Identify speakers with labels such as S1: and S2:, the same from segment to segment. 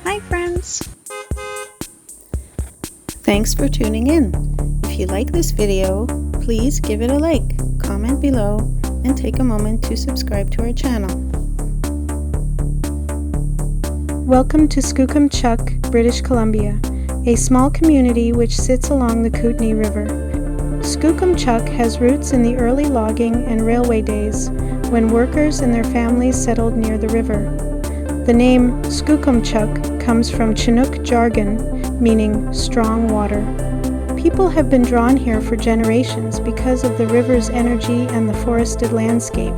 S1: Hi friends! Thanks for tuning in. If you like this video, please give it a like, comment below, and take a moment to subscribe to our channel. Welcome to Skookumchuck, British Columbia, a small community which sits along the Kootenay River. Skookumchuck has roots in the early logging and railway days, when workers and their families settled near the river. The name Skookumchuck comes from Chinook jargon, meaning strong water. People have been drawn here for generations because of the river's energy and the forested landscape.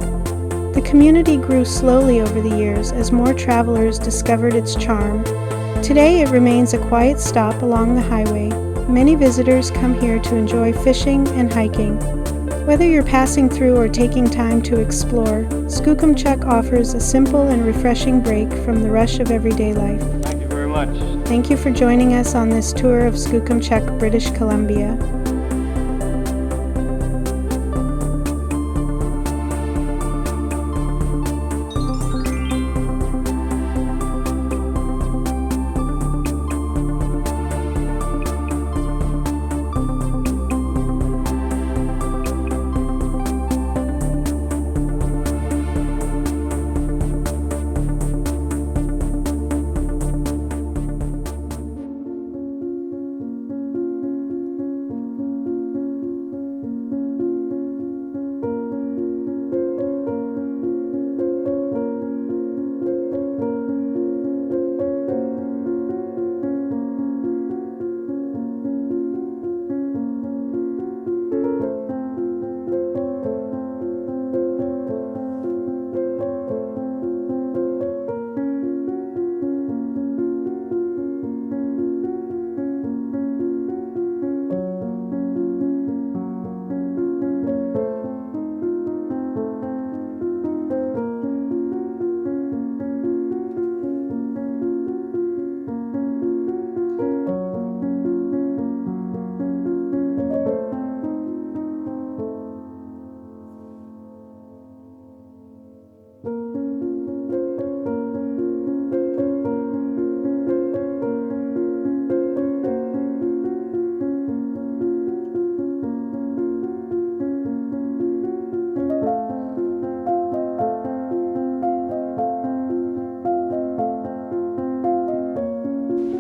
S1: The community grew slowly over the years as more travelers discovered its charm. Today it remains a quiet stop along the highway. Many visitors come here to enjoy fishing and hiking. Whether you're passing through or taking time to explore, Skookumchuck offers a simple and refreshing break from the rush of everyday life.
S2: Thank you very much.
S1: Thank you for joining us on this tour of Skookumchuck, British Columbia.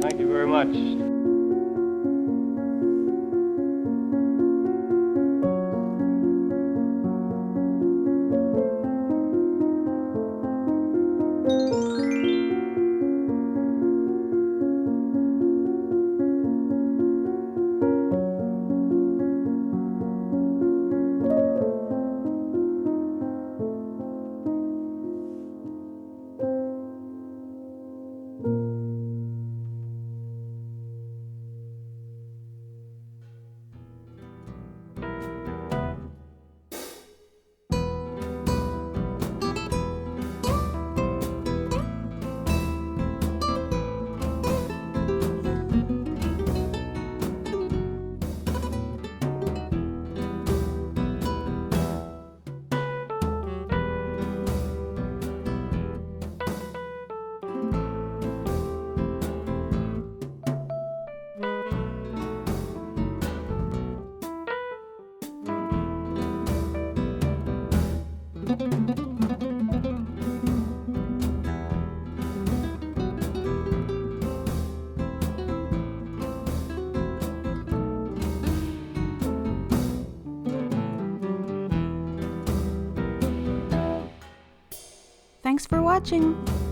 S2: Thank you very much.
S1: Thanks for watching!